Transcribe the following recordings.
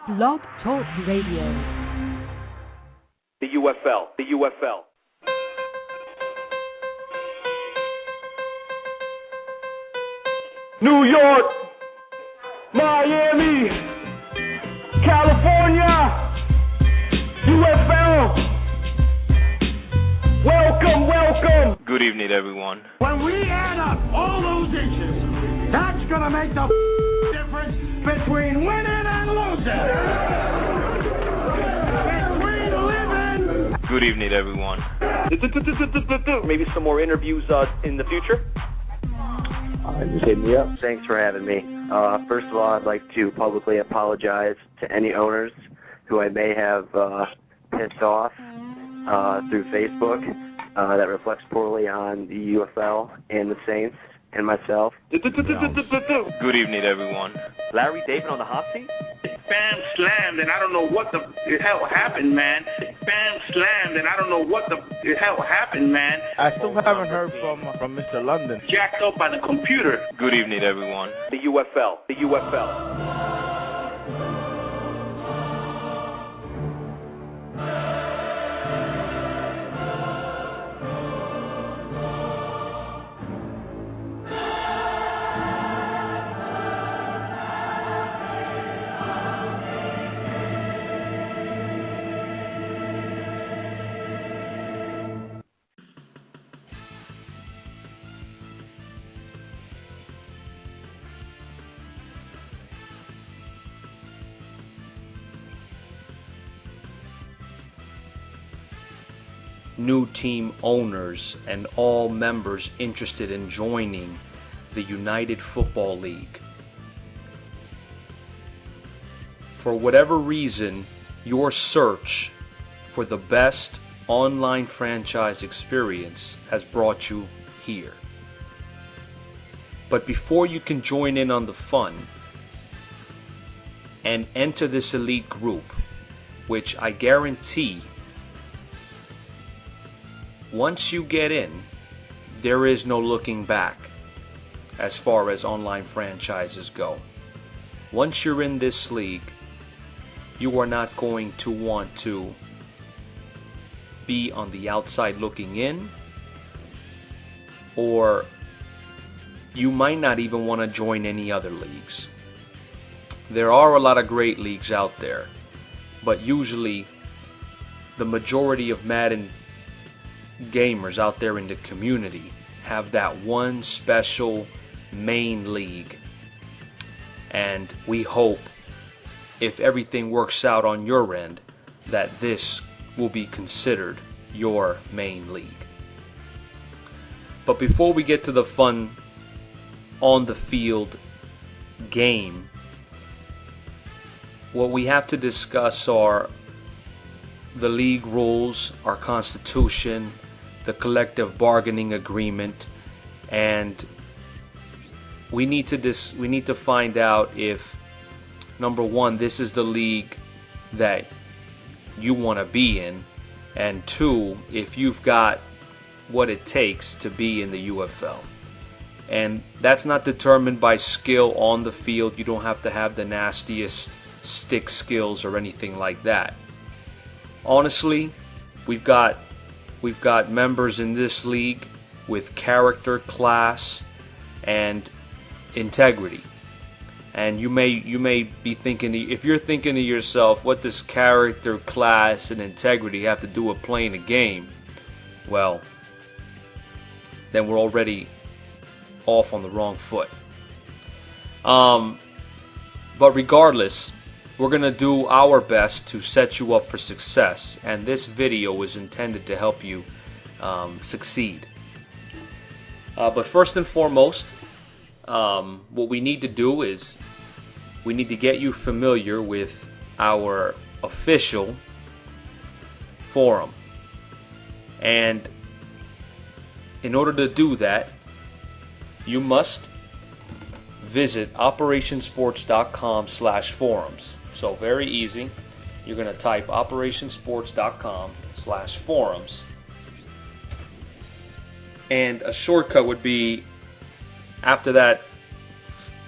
Blog Talk Radio. The UFL. The UFL. New York, Miami, California, UFL. Welcome, welcome. Good evening, everyone. When we add up all those issues, that's going to make the difference between winning and losing. Between living. Good evening, everyone. Maybe some more interviews in the future. Just hit me up. Thanks for having me. First of all, I'd like to publicly apologize to any owners who I may have pissed off through Facebook. That reflects poorly on the UFL and the Saints and myself. Good evening, everyone. Larry David on the hot seat? Spam slammed, and I don't know what the hell happened, man. Spam slammed, and I don't know what the hell happened, man. I still haven't heard from Mr. London. Jacked up by the computer. Good evening, everyone. The UFL. The UFL. New team owners and all members interested in joining the United Football League. For whatever reason, your search for the best online franchise experience has brought you here. But before you can join in on the fun and enter this elite group, which I guarantee once you get in, there is no looking back as far as online franchises go. Once you're in this league, you are not going to want to be on the outside looking in, or you might not even want to join any other leagues. There are a lot of great leagues out there, but usually the majority of Madden gamers out there in the community have that one special main league, and we hope, if everything works out on your end, that this will be considered your main league. But before we get to the fun on the field game, what we have to discuss are the league rules, our constitution, the collective bargaining agreement, and we need to find out if, number one, this is the league that you want to be in, and two, if you've got what it takes to be in the UFL. And that's not determined by skill on the field. You don't have to have the nastiest stick skills or anything like that. Honestly, we've got members in this league with character, class, and integrity. And you may be thinking, if you're thinking to yourself, what does character, class, and integrity have to do with playing a game? Well, then we're already off on the wrong foot. But regardless, we're going to do our best to set you up for success, and this video is intended to help you succeed. But first and foremost, what we need to do is we need to get you familiar with our official forum. And in order to do that, you must visit operationsports.com/forums. So very easy. You're going to type operationsports.com/forums. And a shortcut would be, after that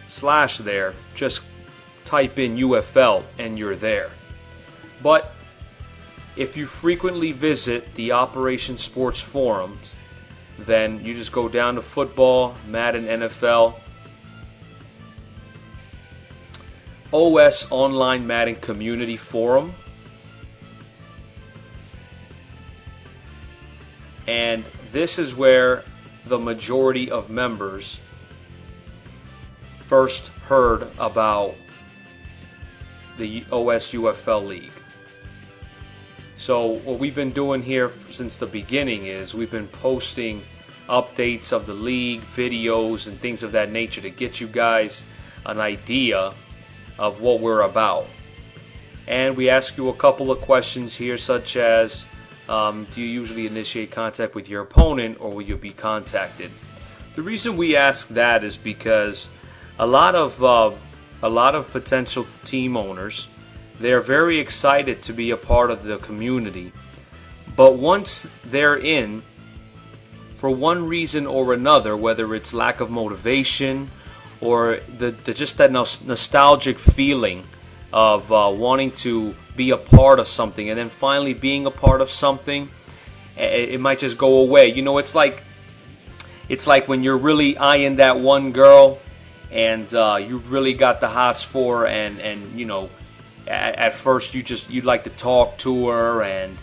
slash there, just type in UFL and you're there. But if you frequently visit the Operation Sports forums, then you just go down to football, Madden, NFL, OS Online Madden Community Forum, and this is where the majority of members first heard about the OS UFL League. So what we've been doing here since the beginning is we've been posting updates of the league, videos, and things of that nature to get you guys an idea of what we're about. And we ask you a couple of questions here, such as do you usually initiate contact with your opponent, or will you be contacted? The reason we ask that is because a lot of potential team owners, they're very excited to be a part of the community, but once they're in, for one reason or another, whether it's lack of motivation or just that nostalgic feeling of wanting to be a part of something, and then finally being a part of something, it might just go away. You know, it's like when you're really eyeing that one girl, and you've really got the hots for her, and you know, at first you'd like to talk to her and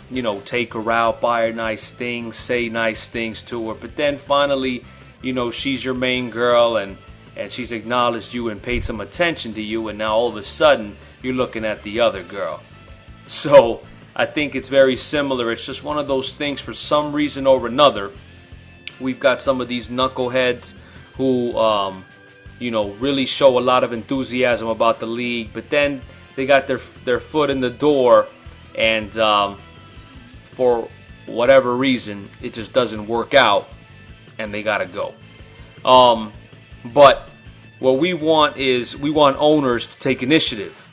you know, take her out, buy her nice things, say nice things to her, but then finally, you know, she's your main girl, and she's acknowledged you and paid some attention to you, and now all of a sudden you're looking at the other girl. So I think it's very similar. It's just one of those things, for some reason or another, we've got some of these knuckleheads who you know, really show a lot of enthusiasm about the league, but then they got their foot in the door, and for whatever reason it just doesn't work out, and they gotta go. But what we want is, we want owners to take initiative.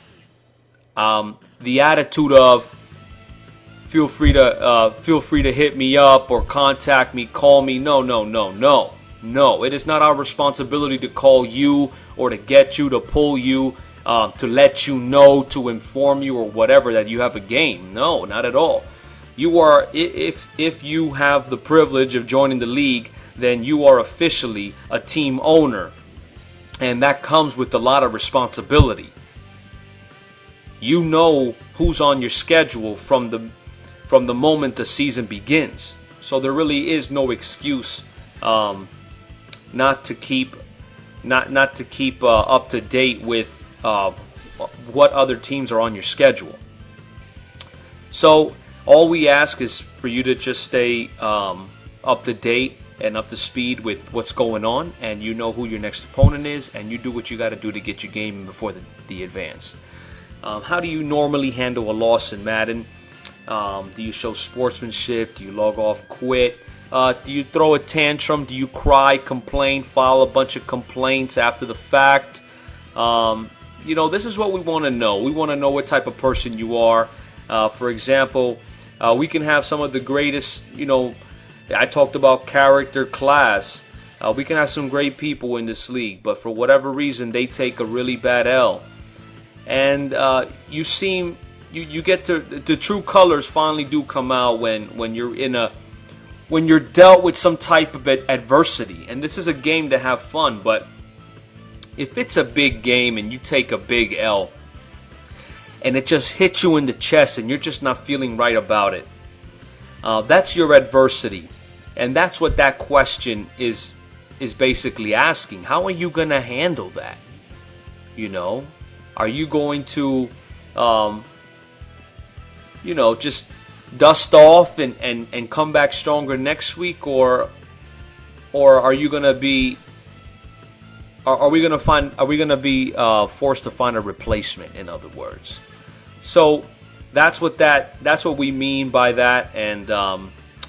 The attitude of feel free to hit me up or contact me, call me. No, it is not our responsibility to call you or to get you, to pull you, to let you know, to inform you or whatever that you have a game. No, not at all. You are, if you have the privilege of joining the league, then you are officially a team owner, and that comes with a lot of responsibility. You know who's on your schedule from the moment the season begins, so there really is no excuse not to keep up to date with what other teams are on your schedule. So all we ask is for you to just stay up to date and up to speed with what's going on, and you know who your next opponent is, and you do what you got to do to get your game before the advance. How do you normally handle a loss in Madden? Do you show sportsmanship? Do you log off, quit? Do you throw a tantrum? Do you cry, complain, file a bunch of complaints after the fact? You know, this is what we want to know. We want to know what type of person you are. For example, we can have some of the greatest, you know, I talked about character, class. We can have some great people in this league, but for whatever reason, they take a really bad L. And you get to, the true colors finally do come out when you're dealt with some type of adversity. And this is a game to have fun, but if it's a big game and you take a big L and it just hits you in the chest and you're just not feeling right about it, that's your adversity. And that's what that question is basically asking. How are you going to handle that? You know, are you going to you know, just dust off and come back stronger next week, or are you gonna be? Are we gonna be forced to find a replacement? In other words, so that's what we mean by that. And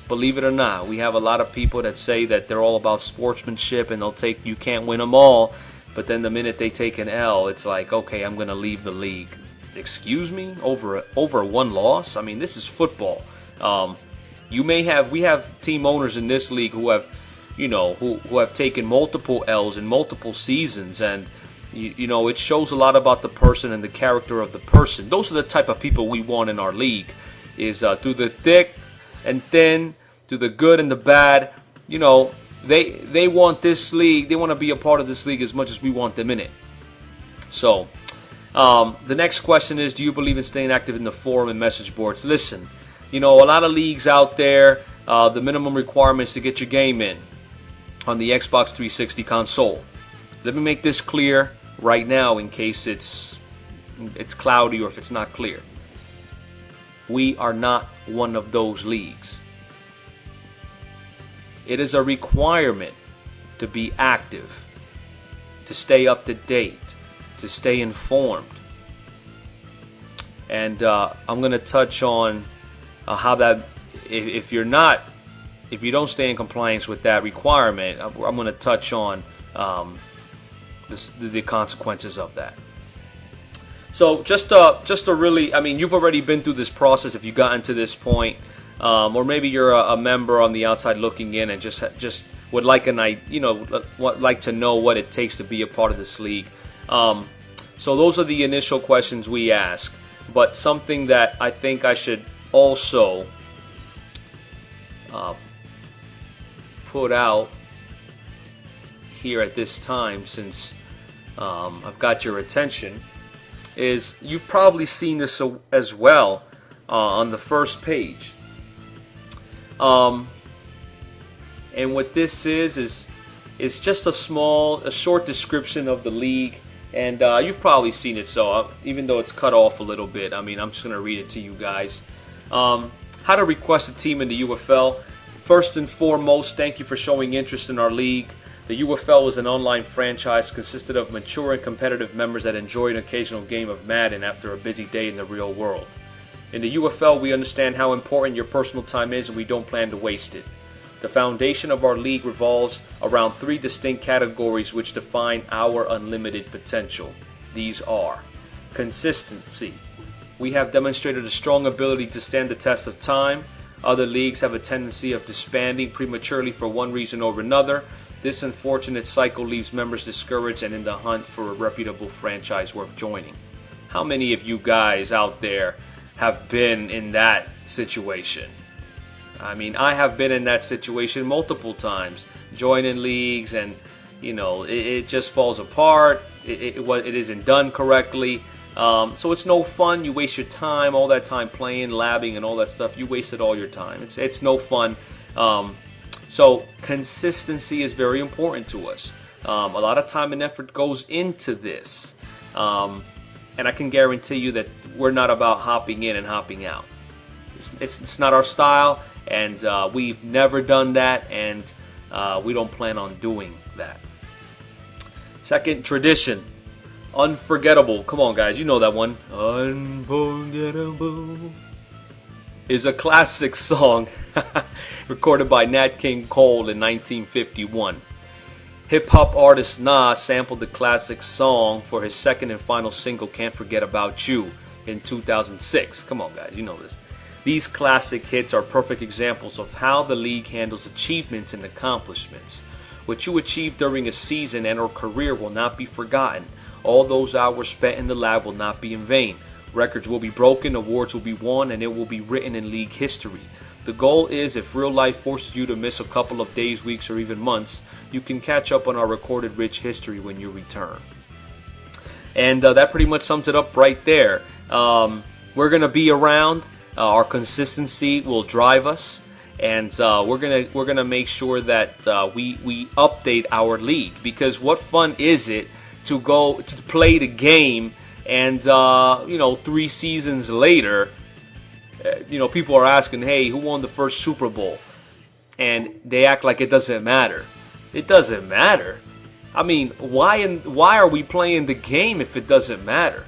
believe it or not, we have a lot of people that say that they're all about sportsmanship and you can't win them all, but then the minute they take an L, it's like, okay, I'm gonna leave the league. Excuse me, over one loss? I mean, this is football. We have team owners in this league who have, you know, who have taken multiple L's in multiple seasons, and You know, it shows a lot about the person and the character of the person. Those are the type of people we want in our league, is through the thick and thin, through the good and the bad. You know, they want this league. They want to be a part of this league as much as we want them in it. So, the next question is, do you believe in staying active in the forum and message boards? Listen, you know, a lot of leagues out there, the minimum requirements to get your game in on the Xbox 360 console. Let me make this clear right now in case it's cloudy or if it's not clear. We are not one of those leagues. It is a requirement to be active, to stay up to date, to stay informed. And I'm going to touch on how that, if you don't stay in compliance with that requirement, I'm going to touch on the consequences of that. So just to really, I mean, you've already been through this process if you gotten to this point, or maybe you're a member on the outside looking in and just would like like to know what it takes to be a part of this league. So those are the initial questions we ask. But something that I think I should also put out here at this time, since I've got your attention, is you've probably seen this as well on the first page. And what this is just a short description of the league, and you've probably seen it. So even though it's cut off a little bit, I mean, I'm just gonna read it to you guys. How to request a team in the UFL. First and foremost, thank you for showing interest in our league. The UFL is an online franchise consisted of mature and competitive members that enjoy an occasional game of Madden after a busy day in the real world. In the UFL, we understand how important your personal time is, and we don't plan to waste it. The foundation of our league revolves around 3 distinct categories which define our unlimited potential. These are consistency. We have demonstrated a strong ability to stand the test of time. Other leagues have a tendency of disbanding prematurely for one reason or another. This unfortunate cycle leaves members discouraged and in the hunt for a reputable franchise worth joining. How many of you guys out there have been in that situation? I mean, I have been in that situation multiple times, joining leagues, and you know, it just falls apart. It isn't done correctly. So it's no fun. You waste your time, all that time playing, labbing, and all that stuff. You wasted all your time. It's no fun. So consistency is very important to us. A lot of time and effort goes into this. And I can guarantee you that we're not about hopping in and hopping out. It's not our style, and we've never done that, and we don't plan on doing that. Second, tradition. Unforgettable. Come on, guys, you know that one. Unforgettable is a classic song recorded by Nat King Cole in 1951. Hip-hop artist Nas sampled the classic song for his second and final single, Can't Forget About You, in 2006. Come on, guys, you know this. These classic hits are perfect examples of how the league handles achievements and accomplishments. What you achieve during a season and or career will not be forgotten. All those hours spent in the lab will not be in vain. Records will be broken, awards will be won, and it will be written in league history. The goal is, if real life forces you to miss a couple of days, weeks, or even months, you can catch up on our recorded rich history when you return. And that pretty much sums it up right there. We're going to be around. Our consistency will drive us. And we're gonna make sure that we update our league, because what fun is it to go to play the game and 3 seasons later, people are asking, hey, who won the first Super Bowl? And they act like it doesn't matter. It doesn't matter. I mean, why are we playing the game if it doesn't matter?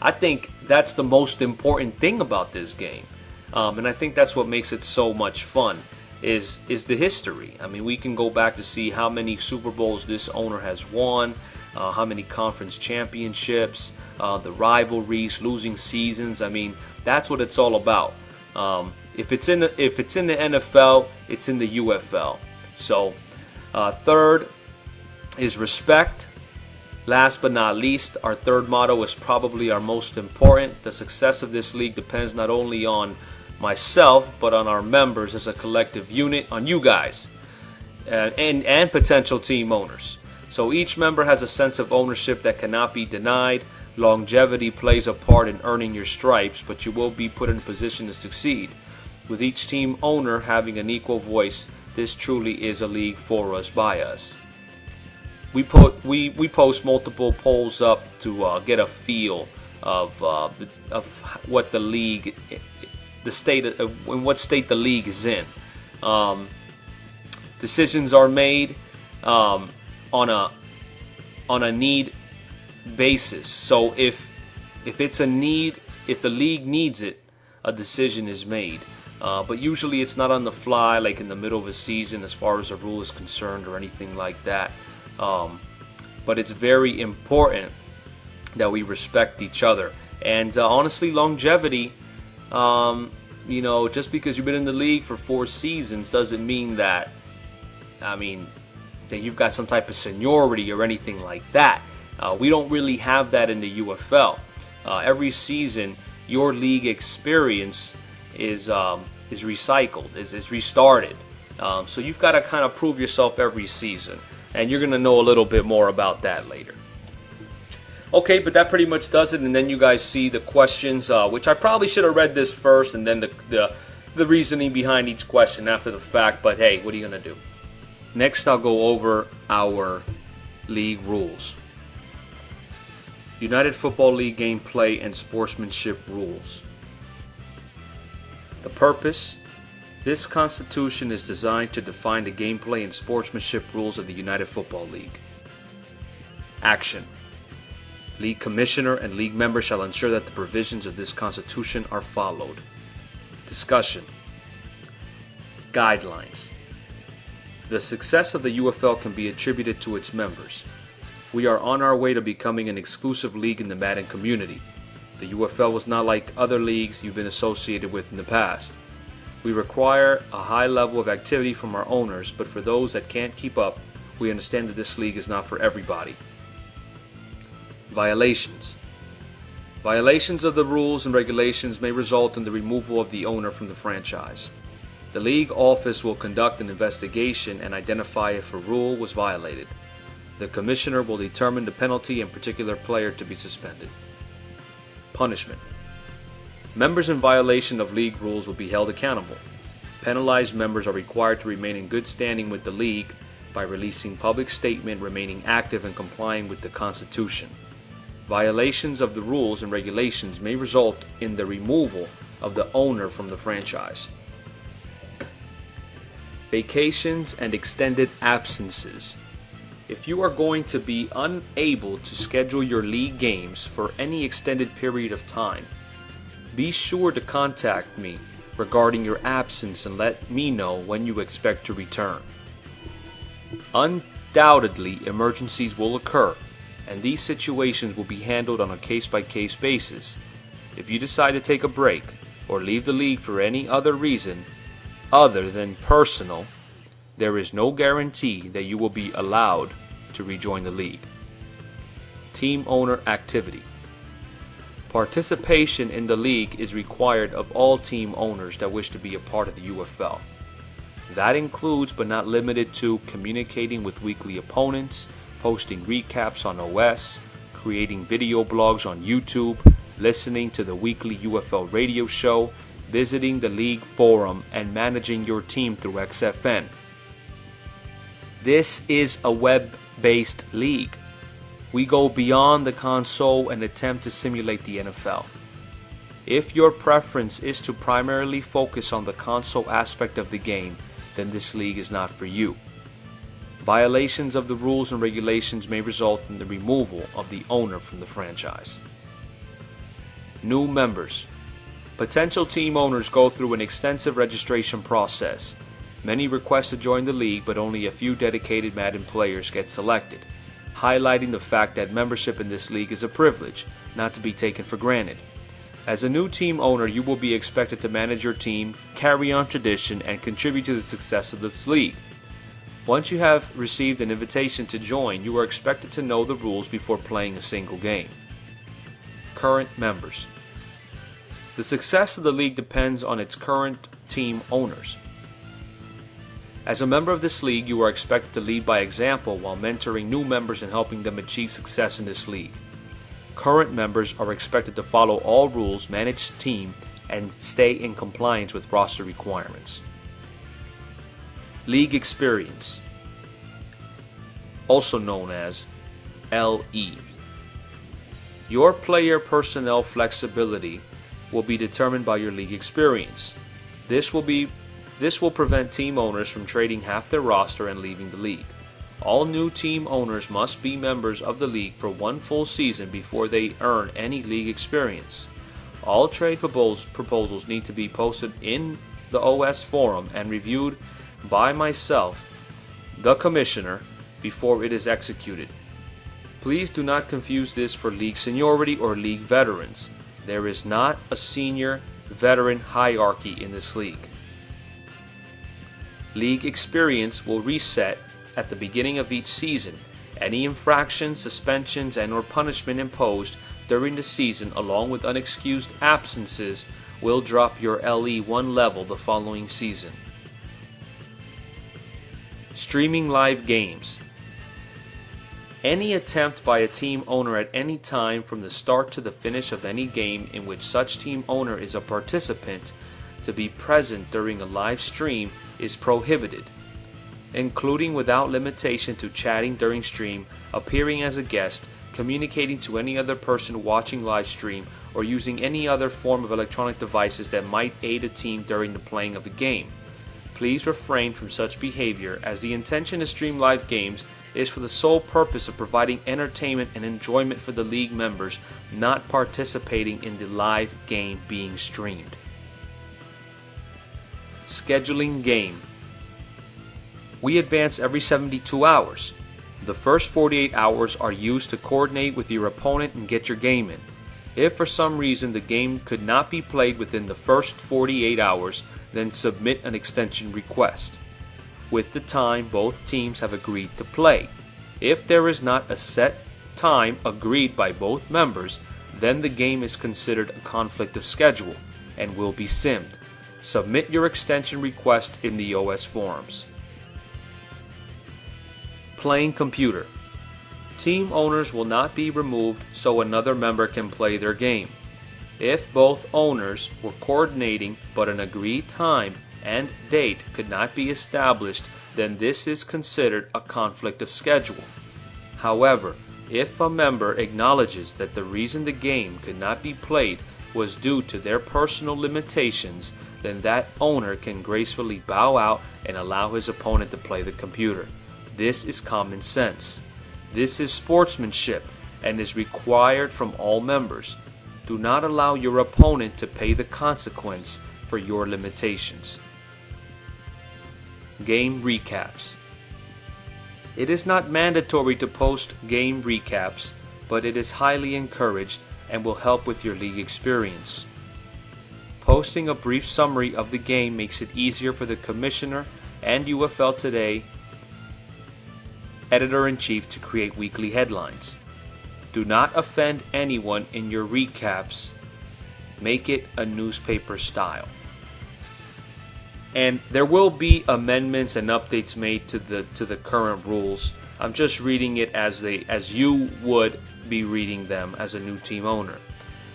I think that's the most important thing about this game. And I think that's what makes it so much fun, is the history. I mean, we can go back to see how many Super Bowls this owner has won, how many conference championships, the rivalries, losing seasons. I mean, that's what it's all about. If it's in the NFL, it's in the UFL. So, third is respect. Last but not least, our third motto is probably our most important. The success of this league depends not only on myself, but on our members as a collective unit, on you guys, and potential team owners. So each member has a sense of ownership that cannot be denied. Longevity plays a part in earning your stripes, but you will be put in a position to succeed. With each team owner having an equal voice, this truly is a league for us, by us. We post multiple polls up to get a feel of what the league, the state in what state the league is in. Decisions are made on a need basis. So if it's a need, if the league needs it, a decision is made. But usually it's not on the fly, like in the middle of a season, as far as a rule is concerned or anything like that. But it's very important that we respect each other. And honestly, longevity, just because you've been in the league for 4 seasons doesn't mean that, that you've got some type of seniority or anything like that. We don't really have that in the UFL. Every season, your league experience is recycled, is restarted. So you've got to kind of prove yourself every season. And you're going to know a little bit more about that later. Okay, but that pretty much does it. And then you guys see the questions, which I probably should have read this first and then the reasoning behind each question after the fact. But hey, what are you going to do? Next, I'll go over our league rules. United Football League gameplay and sportsmanship rules. The purpose. This constitution is designed to define the gameplay and sportsmanship rules of the United Football League. Action. League commissioner and league members shall ensure that the provisions of this constitution are followed. Discussion. Guidelines. The success of the UFL can be attributed to its members. We are on our way to becoming an exclusive league in the Madden community. The UFL was not like other leagues you've been associated with in the past. We require a high level of activity from our owners, but for those that can't keep up, we understand that this league is not for everybody. Violations. Violations of the rules and regulations may result in the removal of the owner from the franchise. The league office will conduct an investigation and identify if a rule was violated. The commissioner will determine the penalty and particular player to be suspended. Punishment. Members in violation of league rules will be held accountable. Penalized members are required to remain in good standing with the league by releasing public statement, remaining active, and complying with the Constitution. Violations of the rules and regulations may result in the removal of the owner from the franchise. Vacations and extended absences. If you are going to be unable to schedule your league games for any extended period of time, be sure to contact me regarding your absence and let me know when you expect to return. Undoubtedly, emergencies will occur, and these situations will be handled on a case-by-case basis. If you decide to take a break or leave the league for any other reason other than personal, there is no guarantee that you will be allowed to rejoin the league. Team owner activity. Participation in the league is required of all team owners that wish to be a part of the UFL. That includes but not limited to communicating with weekly opponents, posting recaps on OS, creating video blogs on YouTube, listening to the weekly UFL radio show, visiting the league forum, and managing your team through XFN. This is a web-based league. We go beyond the console and attempt to simulate the NFL. If your preference is to primarily focus on the console aspect of the game, then this league is not for you. Violations of the rules and regulations may result in the removal of the owner from the franchise. New members. Potential team owners go through an extensive registration process. Many request to join the league, but only a few dedicated Madden players get selected, highlighting the fact that membership in this league is a privilege, not to be taken for granted. As a new team owner, you will be expected to manage your team, carry on tradition, and contribute to the success of this league. Once you have received an invitation to join, you are expected to know the rules before playing a single game. Current members. The success of the league depends on its current team owners. As a member of this league, you are expected to lead by example while mentoring new members and helping them achieve success in this league. Current members are expected to follow all rules, manage team, and stay in compliance with roster requirements. League experience, also known as LE. Your player personnel flexibility will be determined by your league experience. This will prevent team owners from trading half their roster and leaving the league. All new team owners must be members of the league for one full season before they earn any league experience. All trade proposals need to be posted in the OS forum and reviewed by myself, the commissioner, before it is executed. Please do not confuse this for league seniority or league veterans. There is not a senior veteran hierarchy in this league. League experience will reset at the beginning of each season. Any infractions, suspensions, and/or punishment imposed during the season, along with unexcused absences, will drop your LE one level the following season. Streaming live games. Any attempt by a team owner at any time from the start to the finish of any game in which such team owner is a participant to be present during a live stream is prohibited, including without limitation to chatting during stream, appearing as a guest, communicating to any other person watching live stream, or using any other form of electronic devices that might aid a team during the playing of a game. Please refrain from such behavior, as the intention to stream live games is for the sole purpose of providing entertainment and enjoyment for the league members, not participating in the live game being streamed. Scheduling game. We advance every 72 hours. The first 48 hours are used to coordinate with your opponent and get your game in. If for some reason the game could not be played within the first 48 hours, then submit an extension request with the time both teams have agreed to play. If there is not a set time agreed by both members, then the game is considered a conflict of schedule and will be simmed. Submit your extension request in the OS forums. Playing computer. Team owners will not be removed so another member can play their game. If both owners were coordinating but an agreed time and date could not be established, then this is considered a conflict of schedule. However, if a member acknowledges that the reason the game could not be played was due to their personal limitations, then that owner can gracefully bow out and allow his opponent to play the computer. This is common sense. This is sportsmanship and is required from all members. Do not allow your opponent to pay the consequence for your limitations. Game recaps. It is not mandatory to post game recaps, but it is highly encouraged and will help with your league experience. Posting a brief summary of the game makes it easier for the commissioner and UFL Today editor-in-chief to create weekly headlines. Do not offend anyone in your recaps. Make it a newspaper style. And there will be amendments and updates made to the current rules. I'm just reading it as you would be reading them as a new team owner.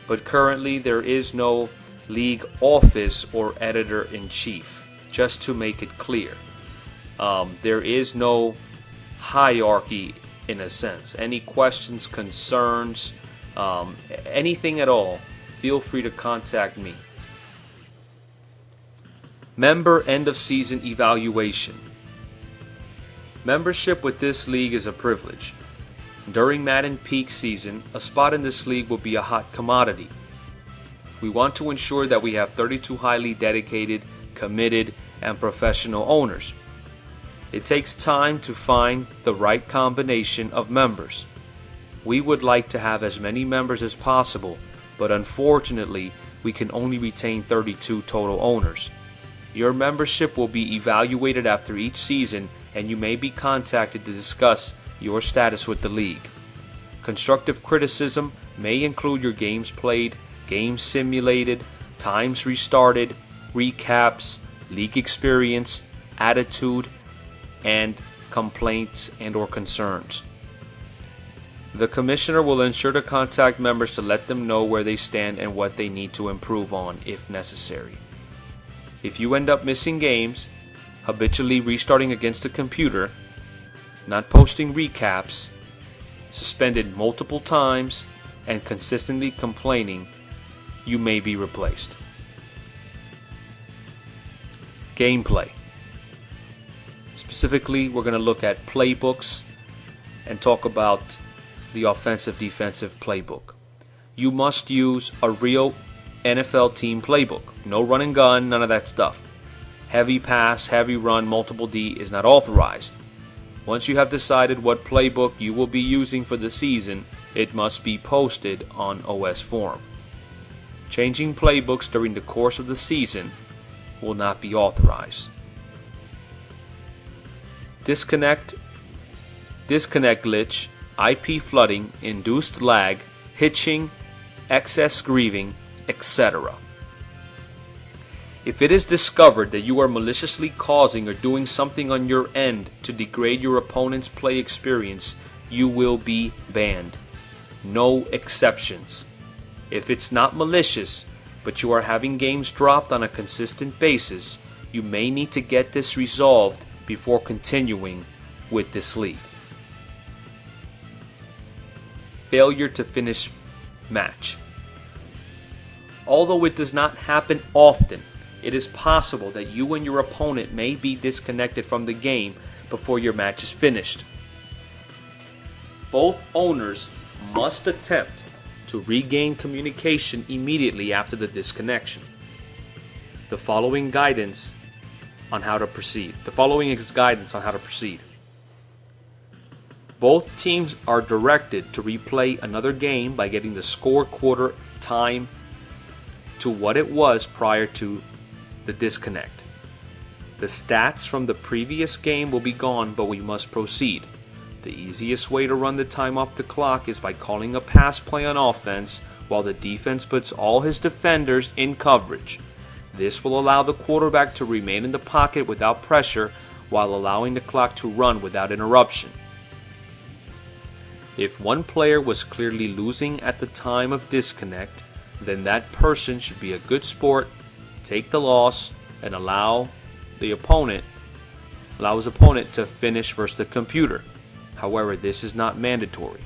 But currently there is no league office or editor-in-chief, just to make it clear. There is no hierarchy in a sense. Any questions, concerns, anything at all, feel free to contact me. Member end of season evaluation. Membership with this league is a privilege. During Madden peak season, a spot in this league will be a hot commodity. We want to ensure that we have 32 highly dedicated, committed, and professional owners. It takes time to find the right combination of members. We would like to have as many members as possible, but unfortunately, we can only retain 32 total owners. Your membership will be evaluated after each season, and you may be contacted to discuss your status with the league. Constructive criticism may include your games played, games simulated, times restarted, recaps, league experience, attitude, and complaints and/or concerns. The commissioner will ensure to contact members to let them know where they stand and what they need to improve on if necessary. If you end up missing games, habitually restarting against a computer, not posting recaps, suspended multiple times, and consistently complaining, you may be replaced. Gameplay. Specifically, we're going to look at playbooks and talk about the offensive-defensive playbook. You must use a real NFL team playbook. No run and gun, none of that stuff. Heavy pass, heavy run, multiple D is not authorized. Once you have decided what playbook you will be using for the season, it must be posted on OS Forum. Changing playbooks during the course of the season will not be authorized. Disconnect glitch, IP flooding, induced lag, hitching, excess grieving, etc. If it is discovered that you are maliciously causing or doing something on your end to degrade your opponent's play experience, you will be banned. No exceptions. If it's not malicious, but you are having games dropped on a consistent basis, you may need to get this resolved before continuing with this league. Failure to finish match. Although it does not happen often, it is possible that you and your opponent may be disconnected from the game before your match is finished. Both owners must attempt to regain communication immediately after the disconnection. The following guidance on how to proceed. Both teams are directed to replay another game by getting the score quarter time to what it was prior to the disconnect. The stats from the previous game will be gone, but we must proceed. The easiest way to run the time off the clock is by calling a pass play on offense while the defense puts all his defenders in coverage. This will allow the quarterback to remain in the pocket without pressure while allowing the clock to run without interruption. If one player was clearly losing at the time of disconnect, then that person should be a good sport, take the loss, and allow his opponent to finish versus the computer. However, this is not mandatory.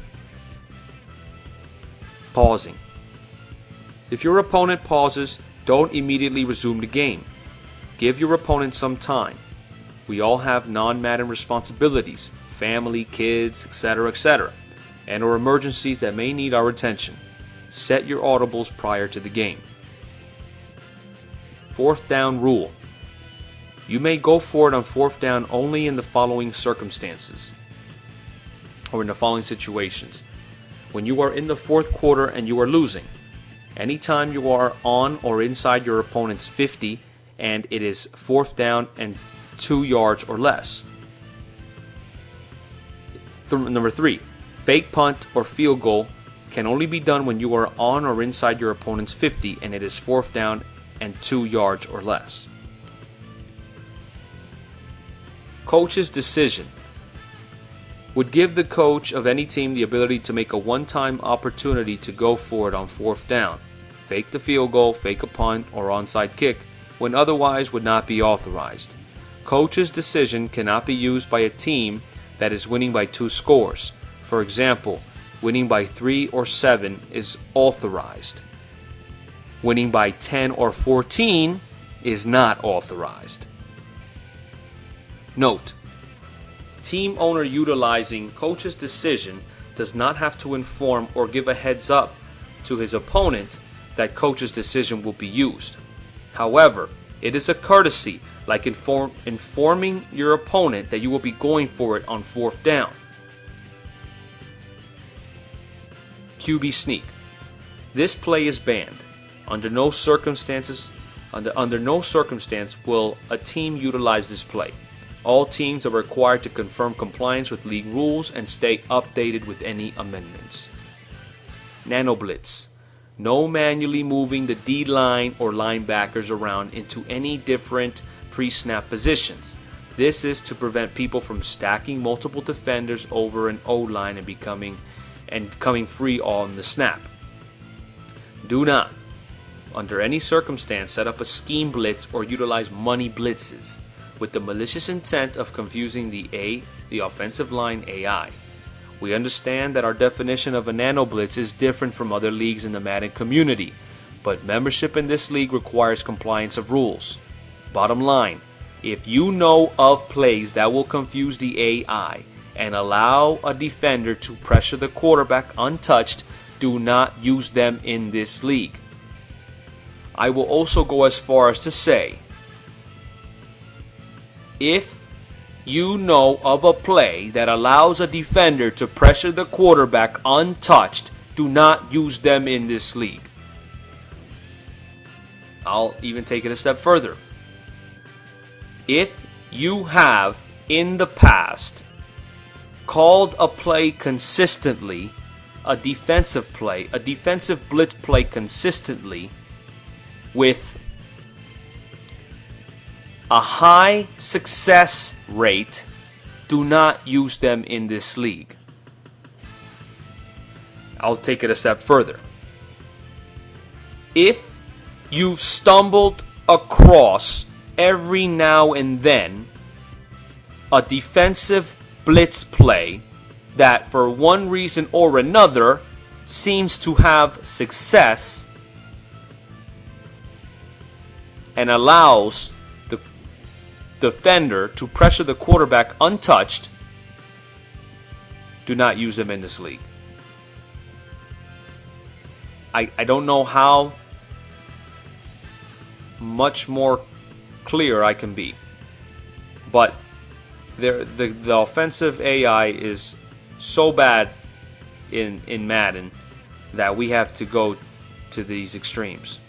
Pausing. If your opponent pauses, don't immediately resume the game. Give your opponent some time. We all have non-Madden responsibilities, family, kids, etc., and or emergencies that may need our attention. Set your audibles prior to the game. Fourth down rule. You may go for it on fourth down only in the following circumstances, or in the following situations. When you are in the fourth quarter and you are losing, anytime you are on or inside your opponent's 50 and it is fourth down and 2 yards or less. Number 3, fake punt or field goal can only be done when you are on or inside your opponent's 50 and it is fourth down and 2 yards or less. Coach's decision would give the coach of any team the ability to make a one-time opportunity to go for it on fourth down, fake the field goal, fake a punt, or onside kick, when otherwise would not be authorized. Coach's decision cannot be used by a team that is winning by 2 scores. For example, winning by 3 or 7 is authorized. Winning by 10 or 14 is not authorized. Note: team owner utilizing coach's decision does not have to inform or give a heads up to his opponent that coach's decision will be used. However, it is a courtesy, like informing your opponent that you will be going for it on fourth down. QB sneak. This play is banned. Under no circumstance will a team utilize this play. All teams are required to confirm compliance with league rules and stay updated with any amendments. Nano Blitz. No manually moving the D-line or linebackers around into any different pre-snap positions. This is to prevent people from stacking multiple defenders over an O-line and coming free on the snap. Do not, under any circumstance, set up a scheme blitz or utilize money blitzes with the malicious intent of confusing the offensive line AI. We understand that our definition of a nano blitz is different from other leagues in the Madden community, but membership in this league requires compliance of rules. Bottom line, if you know of plays that will confuse the AI and allow a defender to pressure the quarterback untouched, do not use them in this league. I will also go as far as to say, if you know of a play that allows a defender to pressure the quarterback untouched, do not use them in this league. I'll even take it a step further. If you have in the past called a play consistently, a defensive blitz play consistently with a high success rate, do not use them in this league. I'll take it a step further. If you've stumbled across every now and then a defensive blitz play that for one reason or another seems to have success and allows the defender to pressure the quarterback untouched, do not use them in this league. I don't know how much more clear I can be, but the offensive AI is so bad in Madden that we have to go to these extremes.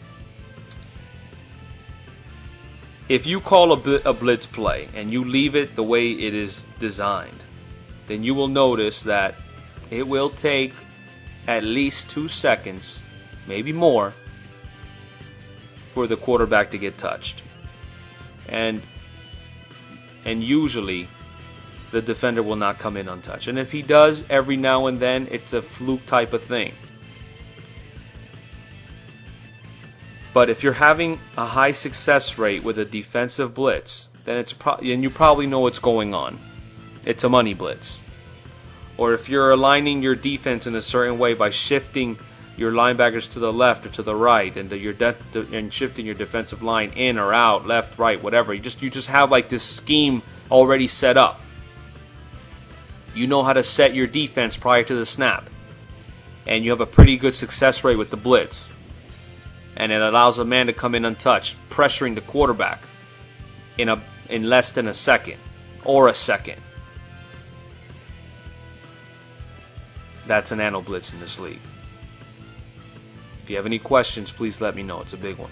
If you call a blitz play and you leave it the way it is designed, then you will notice that it will take at least 2 seconds, maybe more, for the quarterback to get touched. And usually the defender will not come in untouched. And if he does, every now and then, it's a fluke type of thing. But if you're having a high success rate with a defensive blitz, then and you probably know what's going on. It's a money blitz. Or if you're aligning your defense in a certain way by shifting your linebackers to the left or to the right, and shifting your defensive line in or out, left, right, whatever. You just have like this scheme already set up. You know how to set your defense prior to the snap, and you have a pretty good success rate with the blitz, and it allows a man to come in untouched, pressuring the quarterback in less than a second or a second. That's a nano blitz in this league. If you have any questions, please let me know. It's a big one.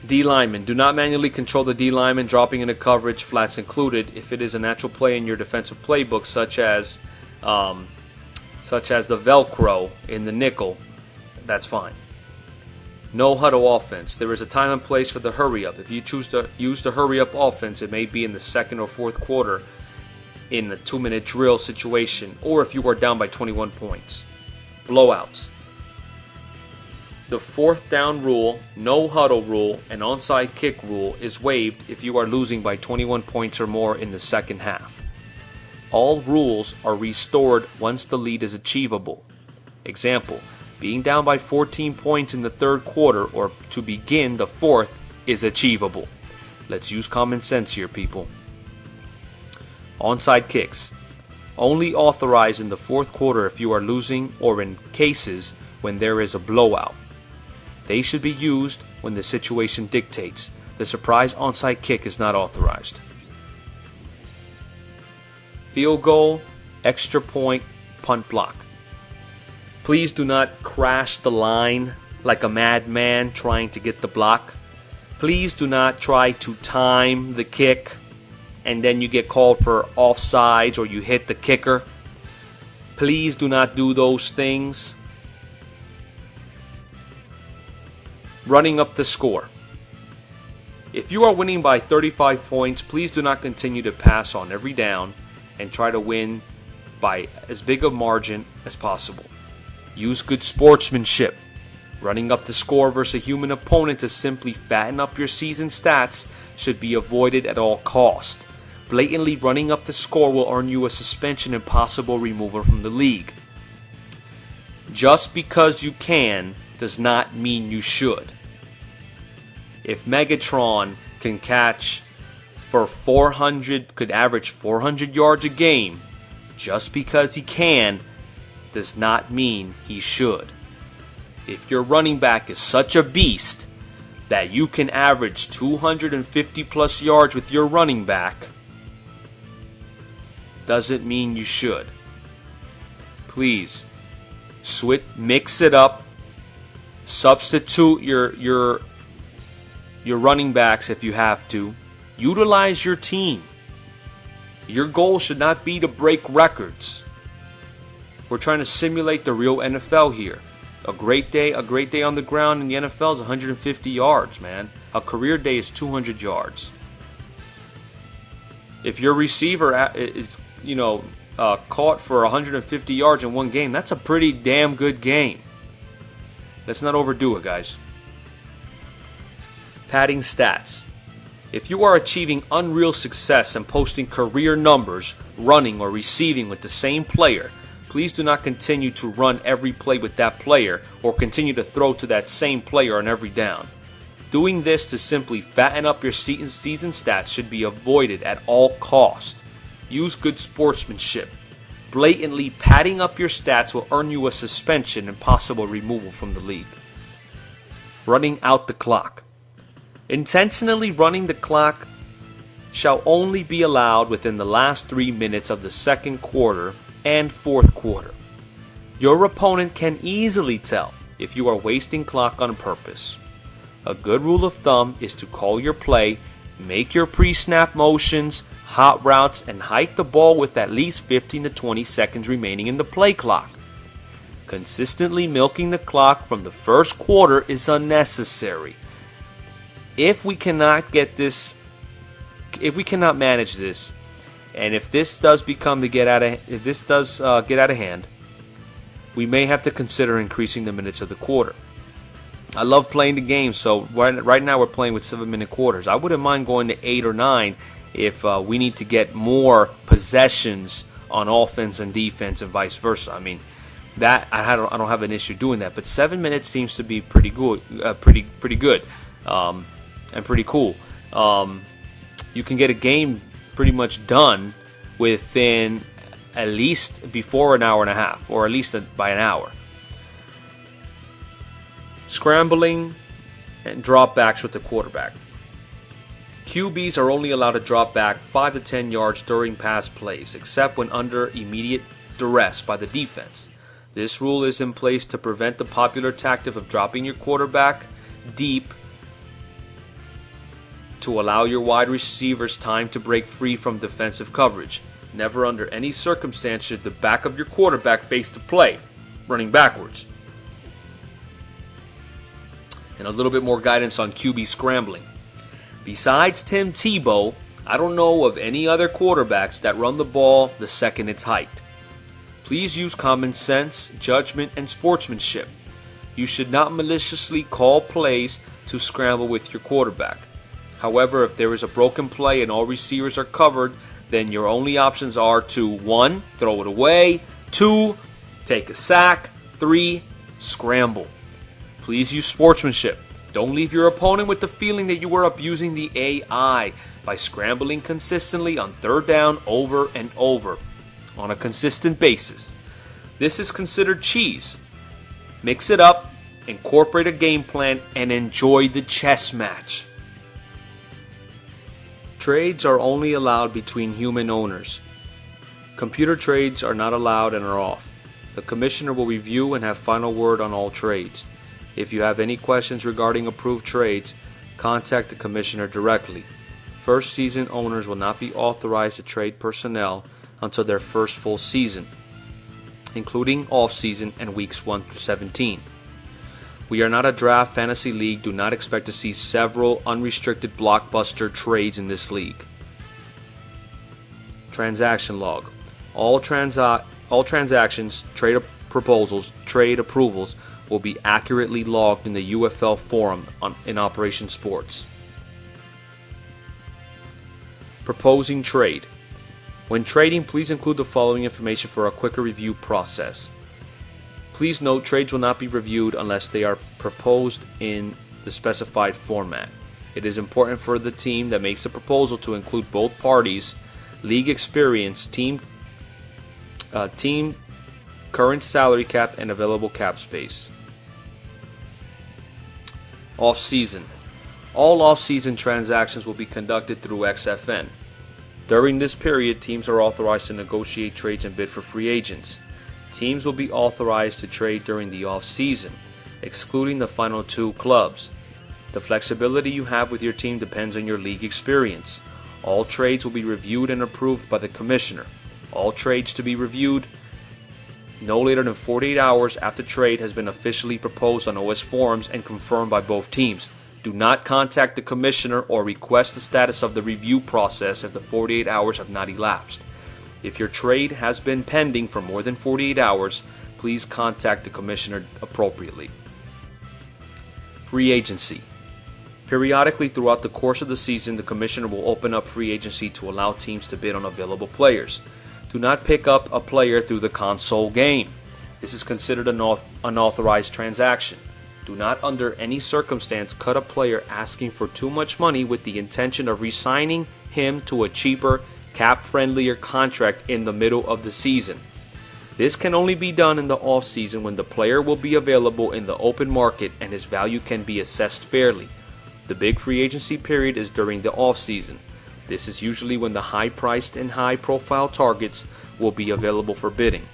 D lineman. Do not manually control the D lineman, dropping into coverage, flats included, if it is a natural play in your defensive playbook, such as the Velcro in the nickel. That's fine. No huddle offense. There is a time and place for the hurry up. If you choose to use the hurry up offense, it may be in the second or fourth quarter in a 2-minute drill situation, or if you are down by 21 points. Blowouts. The fourth down rule, no huddle rule, and onside kick rule is waived if you are losing by 21 points or more in the second half. All rules are restored once the lead is achievable. Example, being down by 14 points in the third quarter or to begin the fourth is achievable. Let's use common sense here, people. Onside kicks. Only authorized in the fourth quarter if you are losing or in cases when there is a blowout. They should be used when the situation dictates. The surprise onside kick is not authorized. Field goal, extra point, punt block. Please do not crash the line like a madman trying to get the block. Please do not try to time the kick and then you get called for offsides or you hit the kicker. Please do not do those things. Running up the score. If you are winning by 35 points, please do not continue to pass on every down and try to win by as big a margin as possible. Use good sportsmanship. Running up the score versus a human opponent to simply fatten up your season stats should be avoided at all cost. Blatantly running up the score will earn you a suspension and possible removal from the league. Just because you can does not mean you should. If Megatron can catch for 400, could average 400 yards a game, just because he can does not mean he should. If your running back is such a beast that you can average 250 plus yards with your running back, doesn't mean you should. Please, mix it up. Substitute your running backs if you have to. Utilize your team. Your goal should not be to break records. We're trying to simulate the real NFL here. A great day on the ground in the NFL is 150 yards, man. A career day is 200 yards. If your receiver is, caught for 150 yards in one game, that's a pretty damn good game. Let's not overdo it, guys. Padding stats. If you are achieving unreal success and posting career numbers, running or receiving with the same player, please do not continue to run every play with that player or continue to throw to that same player on every down. Doing this to simply fatten up your season stats should be avoided at all cost. Use good sportsmanship. Blatantly padding up your stats will earn you a suspension and possible removal from the league. Running out the clock. Intentionally running the clock shall only be allowed within the last 3 minutes of the second quarter and fourth quarter. Your opponent can easily tell if you are wasting clock on purpose. A good rule of thumb is to call your play, make your pre-snap motions, hot routes, and hike the ball with at least 15 to 20 seconds remaining in the play clock. Consistently milking the clock from the first quarter is unnecessary. If we cannot manage this, and if this does get out of hand, we may have to consider increasing the minutes of the quarter. I love playing the game, so right now we're playing with 7-minute quarters. I wouldn't mind going to 8 or 9 if we need to get more possessions on offense and defense and vice versa. I mean, that I don't have an issue doing that, but 7 minutes seems to be pretty good, pretty good, and pretty cool. You can get a game pretty much done within at least before an hour and a half, or at least by an hour. Scrambling and dropbacks with the quarterback. QBs are only allowed to drop back 5 to 10 yards during pass plays, except when under immediate duress by the defense. This rule is in place to prevent the popular tactic of dropping your quarterback deep to allow your wide receivers time to break free from defensive coverage. Never under any circumstance should the back of your quarterback face the play, running backwards. And a little bit more guidance on QB scrambling. Besides Tim Tebow, I don't know of any other quarterbacks that run the ball the second it's hiked. Please use common sense, judgment, and sportsmanship. You should not maliciously call plays to scramble with your quarterback. However, if there is a broken play and all receivers are covered, then your only options are to 1. Throw it away, 2. Take a sack, 3. Scramble. Please use sportsmanship. Don't leave your opponent with the feeling that you are abusing the AI by scrambling consistently on third down over and over on a consistent basis. This is considered cheese. Mix it up, incorporate a game plan, and enjoy the chess match. Trades are only allowed between human owners. Computer trades are not allowed and are off. The commissioner will review and have final word on all trades. If you have any questions regarding approved trades, contact the commissioner directly. First season owners will not be authorized to trade personnel until their first full season, including off-season and weeks 1 through 17. We are not a draft fantasy league. Do not expect to see several unrestricted blockbuster trades in this league. Transaction log. All transactions, trade proposals, trade approvals will be accurately logged in the UFL forum in Operation Sports. Proposing trade. When trading, please include the following information for a quicker review process. Please note, trades will not be reviewed unless they are proposed in the specified format. It is important for the team that makes the proposal to include both parties, league experience, team current salary cap, and available cap space. Off-season. All off-season transactions will be conducted through XFN. During this period, teams are authorized to negotiate trades and bid for free agents. Teams will be authorized to trade during the off-season, excluding the final 2 clubs. The flexibility you have with your team depends on your league experience. All trades will be reviewed and approved by the commissioner. All trades to be reviewed no later than 48 hours after trade has been officially proposed on OS forums and confirmed by both teams. Do not contact the commissioner or request the status of the review process if the 48 hours have not elapsed. If your trade has been pending for more than 48 hours, please contact the commissioner appropriately. Free agency. Periodically throughout the course of the season, the commissioner will open up free agency to allow teams to bid on available players. Do not pick up a player through the console game. This is considered an unauthorized transaction. Do not under any circumstance cut a player asking for too much money with the intention of re-signing him to a cheaper, cap-friendlier contract in the middle of the season. This can only be done in the off-season when the player will be available in the open market and his value can be assessed fairly. The big free agency period is during the off-season. This is usually when the high-priced and high-profile targets will be available for bidding.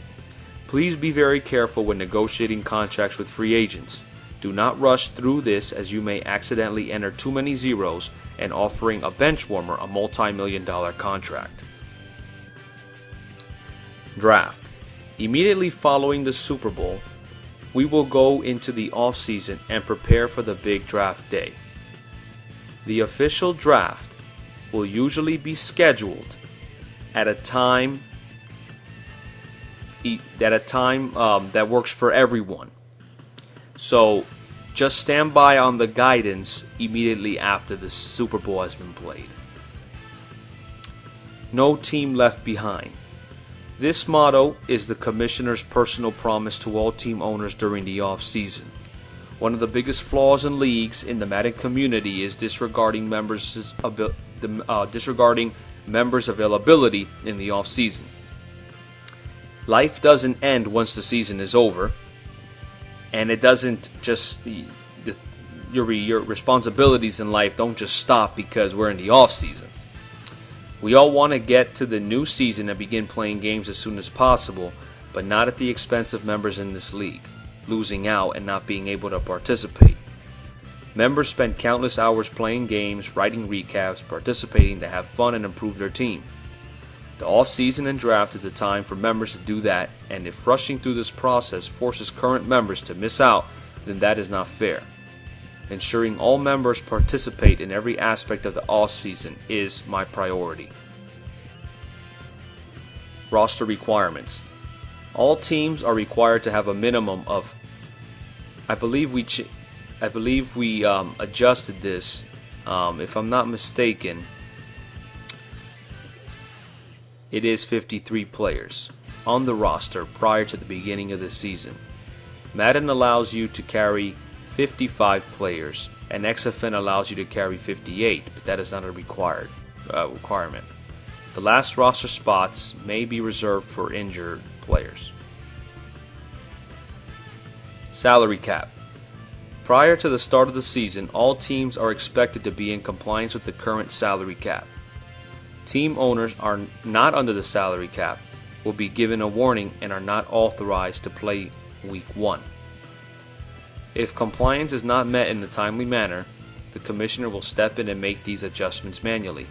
Please be very careful when negotiating contracts with free agents. Do not rush through this, as you may accidentally enter too many zeros and offering a bench warmer a multi-million-dollar contract. Draft. Immediately following the Super Bowl, we will go into the off-season and prepare for the big draft day. The official draft will usually be scheduled at a time that works for everyone. So just stand by on the guidance immediately after the Super Bowl has been played. No team left behind. This motto is the commissioner's personal promise to all team owners during the off-season. One of the biggest flaws in leagues in the Madden community is disregarding members' availability in the off-season. Life doesn't end once the season is over, and it doesn't just your responsibilities in life don't just stop because we're in the off-season. We all want to get to the new season and begin playing games as soon as possible, but not at the expense of members in this league, losing out and not being able to participate. Members spend countless hours playing games, writing recaps, participating to have fun and improve their team. The off-season and draft is a time for members to do that, and if rushing through this process forces current members to miss out, then that is not fair. Ensuring all members participate in every aspect of the off-season is my priority. Roster requirements. All teams are required to have a minimum of, I believe we adjusted this, if I'm not mistaken, it is 53 players on the roster prior to the beginning of the season. Madden allows you to carry 55 players, and XFN allows you to carry 58, but that is not a requirement. The last roster spots may be reserved for injured players. Salary cap. Prior to the start of the season, all teams are expected to be in compliance with the current salary cap. Team owners are not under the salary cap will be given a warning and are not authorized to play Week 1. If compliance is not met in a timely manner, the commissioner will step in and make these adjustments manually.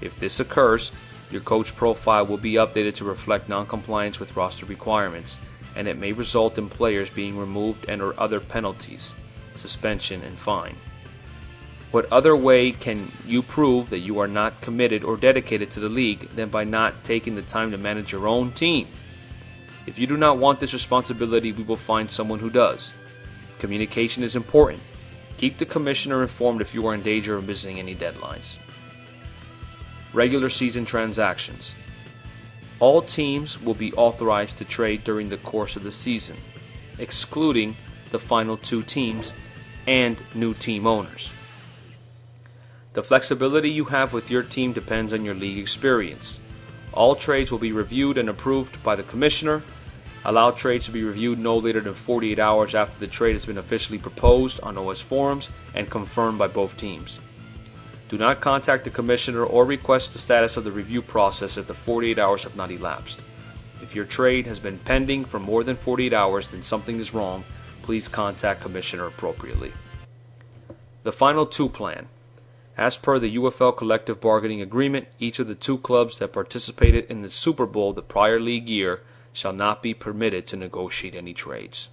If this occurs, your coach profile will be updated to reflect non-compliance with roster requirements, and it may result in players being removed and/or other penalties, suspension, and fine. What other way can you prove that you are not committed or dedicated to the league than by not taking the time to manage your own team? If you do not want this responsibility, we will find someone who does. Communication is important. Keep the commissioner informed if you are in danger of missing any deadlines. Regular season transactions. All teams will be authorized to trade during the course of the season, excluding the final 2 teams and new team owners. The flexibility you have with your team depends on your league experience. All trades will be reviewed and approved by the commissioner. Allow trades to be reviewed no later than 48 hours after the trade has been officially proposed on OS forums and confirmed by both teams. Do not contact the commissioner or request the status of the review process if the 48 hours have not elapsed. If your trade has been pending for more than 48 hours, then something is wrong. Please contact commissioner appropriately. The final 2 plan. As per the UFL collective bargaining agreement, each of the 2 clubs that participated in the Super Bowl the prior league year shall not be permitted to negotiate any trades.